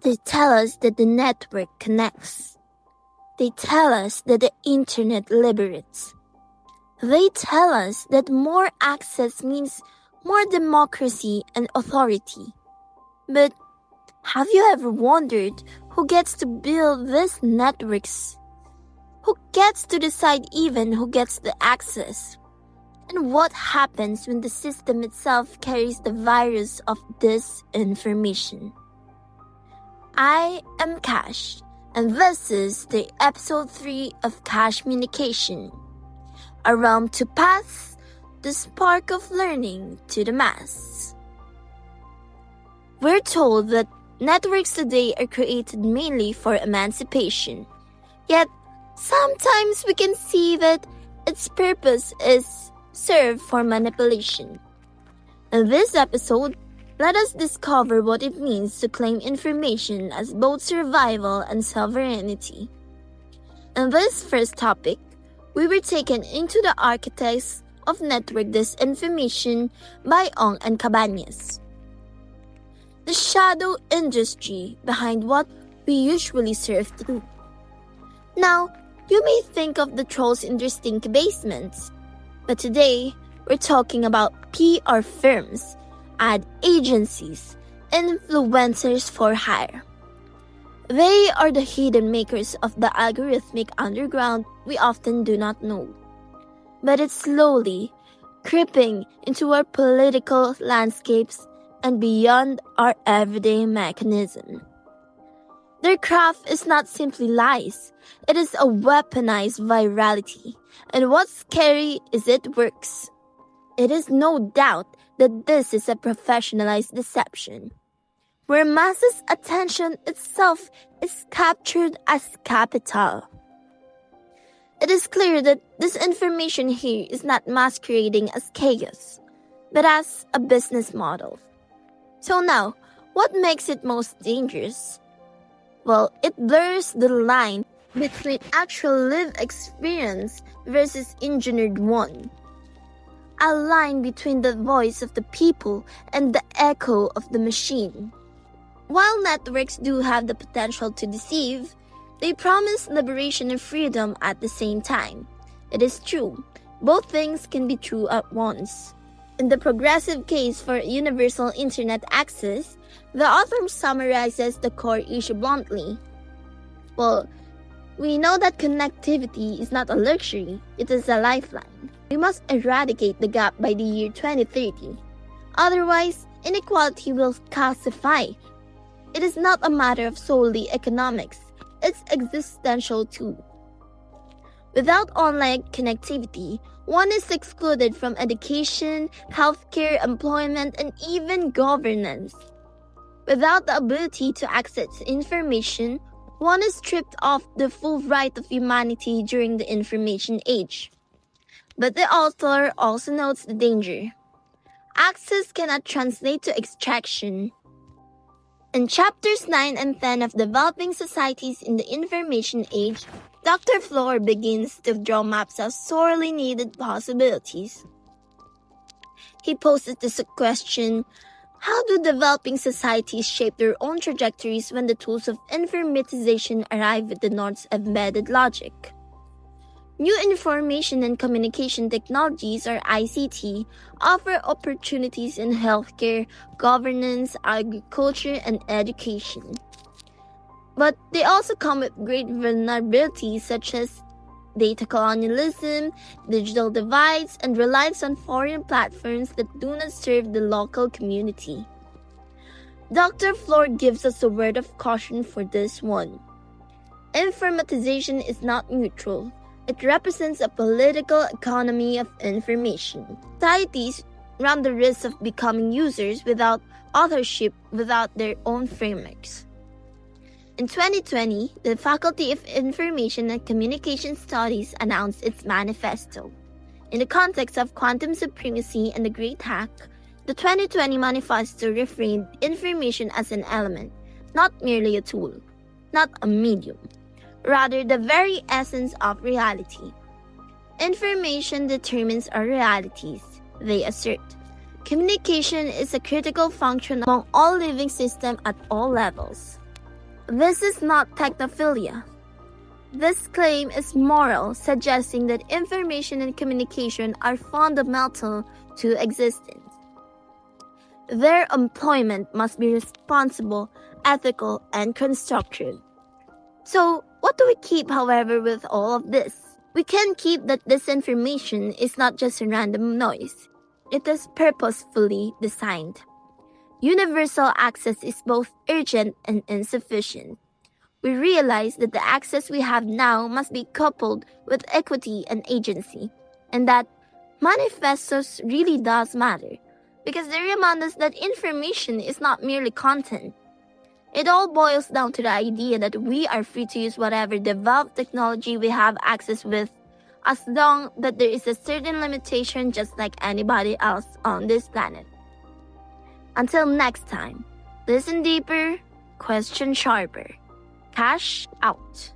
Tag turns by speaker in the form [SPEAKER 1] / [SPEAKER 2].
[SPEAKER 1] They tell us that the network connects. They tell us that the internet liberates. They tell us that more access means more democracy and authority. But have you ever wondered who gets to build these networks? Who gets to decide even who gets the access? And what happens when the system itself carries the virus of disinformation? I am Cash, and this is the episode 3 of Cash Communication, a realm to pass the spark of learning to the mass. We're told that networks today are created mainly for emancipation, yet sometimes we can see that its purpose is served for manipulation. In this episode, let us discover what it means to claim information as both survival and sovereignty. In this first topic, we were taken into the architects of network disinformation by Ong and Cabañas. The shadow industry behind what we usually serve through. Now, you may think of the trolls in their stinky basements, but today we're talking about PR firms, ad agencies, influencers for hire. They are the hidden makers of the algorithmic underground we often do not know, but it's slowly creeping into our political landscapes and beyond our everyday mechanism. Their craft is not simply lies, it is a weaponized virality, and what's scary is it works. It is no doubt that this is a professionalized deception, where masses' attention itself is captured as capital. It is clear that this information here is not masquerading as chaos, but as a business model. So now, what makes it most dangerous? Well, it blurs the line between actual lived experience versus engineered one. A line between the voice of the people and the echo of the machine. While networks do have the potential to deceive, they promise liberation and freedom at the same time. It is true, both things can be true at once. In the progressive case for universal internet access, the author summarizes the core issue bluntly. Well, we know that connectivity is not a luxury, it is a lifeline. We must eradicate the gap by the year 2030. Otherwise, inequality will calcify. It is not a matter of solely economics, it's existential too. Without online connectivity, one is excluded from education, healthcare, employment, and even governance. Without the ability to access information, one is stripped of the full right of humanity during the information age. But the author also notes the danger. Access cannot translate to extraction. In chapters 9 and 10 of Developing Societies in the Information Age, Dr. Floor begins to draw maps of sorely needed possibilities. He poses this question: how do developing societies shape their own trajectories when the tools of informatization arrive with the North's embedded logic? New information and communication technologies, or ICT, offer opportunities in healthcare, governance, agriculture, and education. But they also come with great vulnerabilities such as data colonialism, digital divides, and reliance on foreign platforms that do not serve the local community. Dr. Floor gives us a word of caution for this one. Informatization is not neutral. It represents a political economy of information. Societies run the risk of becoming users without authorship, without their own frameworks. In 2020, the Faculty of Information and Communication Studies announced its manifesto. In the context of quantum supremacy and the Great Hack, the 2020 manifesto reframed information as an element, not merely a tool, not a medium, rather the very essence of reality. Information determines our realities, they assert. Communication is a critical function among all living systems at all levels. This is not technophilia. This claim is moral, suggesting that information and communication are fundamental to existence. Their employment must be responsible, ethical, and constructive. So, what do we keep, however, with all of this? We can keep that this information is not just a random noise. It is purposefully designed. Universal access is both urgent and insufficient. We realize that the access we have now must be coupled with equity and agency, and that manifestos really does matter, because they remind us that information is not merely content. It all boils down to the idea that we are free to use whatever developed technology we have access with, as long that there is a certain limitation, just like anybody else on this planet. Until next time, listen deeper, question sharper. Cash out.